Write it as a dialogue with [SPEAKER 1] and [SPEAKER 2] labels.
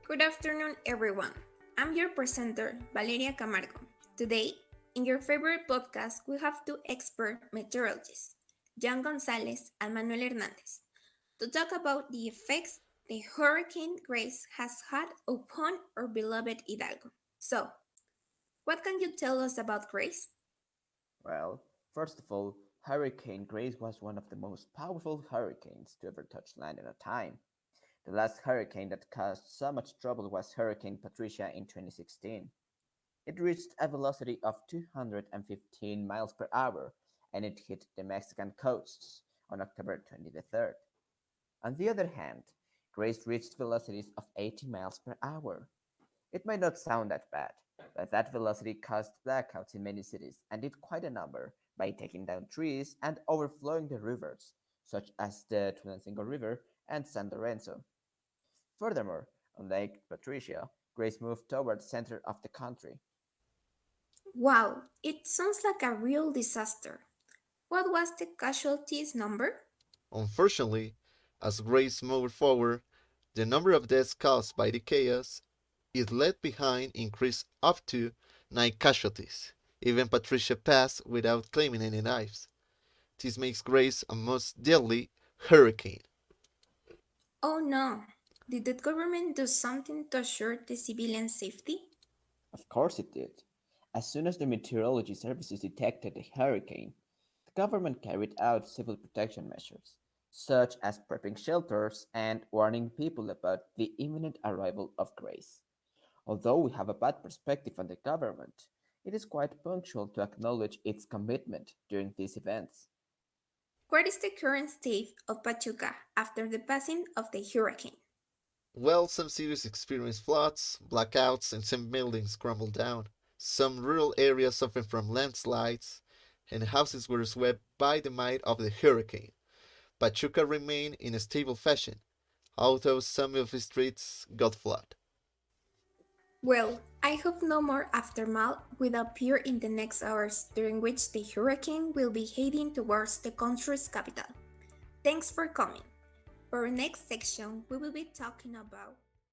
[SPEAKER 1] Good afternoon, everyone. I'm your presenter, Valeria Camargo. Today, in your favorite podcast, we have two expert meteorologists, Joan González and Manuel Hernández, to talk about the effects the Hurricane Grace has had upon our beloved Hidalgo. So, what can you tell us about Grace?
[SPEAKER 2] Well, first of all, Hurricane Grace was one of the most powerful hurricanes to ever touch land in a time. The last hurricane that caused so much trouble was Hurricane Patricia in 2016. It reached a velocity of 215 miles per hour and it hit the Mexican coasts on October 23rd. On the other hand, Grace reached velocities of 80 miles per hour. It might not sound that bad, but that velocity caused blackouts in many cities and did quite a number by taking down trees and overflowing the rivers, such as the Tulancingo River and San Lorenzo. Furthermore, on Lake Patricia, Grace moved toward the center of the country.
[SPEAKER 1] Wow, it sounds like a real disaster. What was the casualties number?
[SPEAKER 3] Unfortunately, as Grace moved forward, the number of deaths caused by the chaos it left behind increased up to 9 casualties. Even Patricia passed without claiming any lives. This makes Grace a most deadly hurricane.
[SPEAKER 1] Oh no, did the government do something to assure the civilian safety?
[SPEAKER 2] Of course it did. As soon as the meteorology services detected the hurricane, the government carried out civil protection measures, such as prepping shelters and warning people about the imminent arrival of Grace. Although we have a bad perspective on the government, it is quite punctual to acknowledge its commitment during these events.
[SPEAKER 1] What is the current state of Pachuca after the passing of the hurricane?
[SPEAKER 3] While some cities experienced floods, blackouts, and some buildings crumbled down, some rural areas suffered from landslides, and houses were swept by the might of the hurricane. Pachuca remained in a stable fashion, although some of its streets got flooded.
[SPEAKER 1] Well, I hope no more aftermath will appear in the next hours during which the hurricane will be heading towards the country's capital. Thanks for coming. For our next section, we will be talking about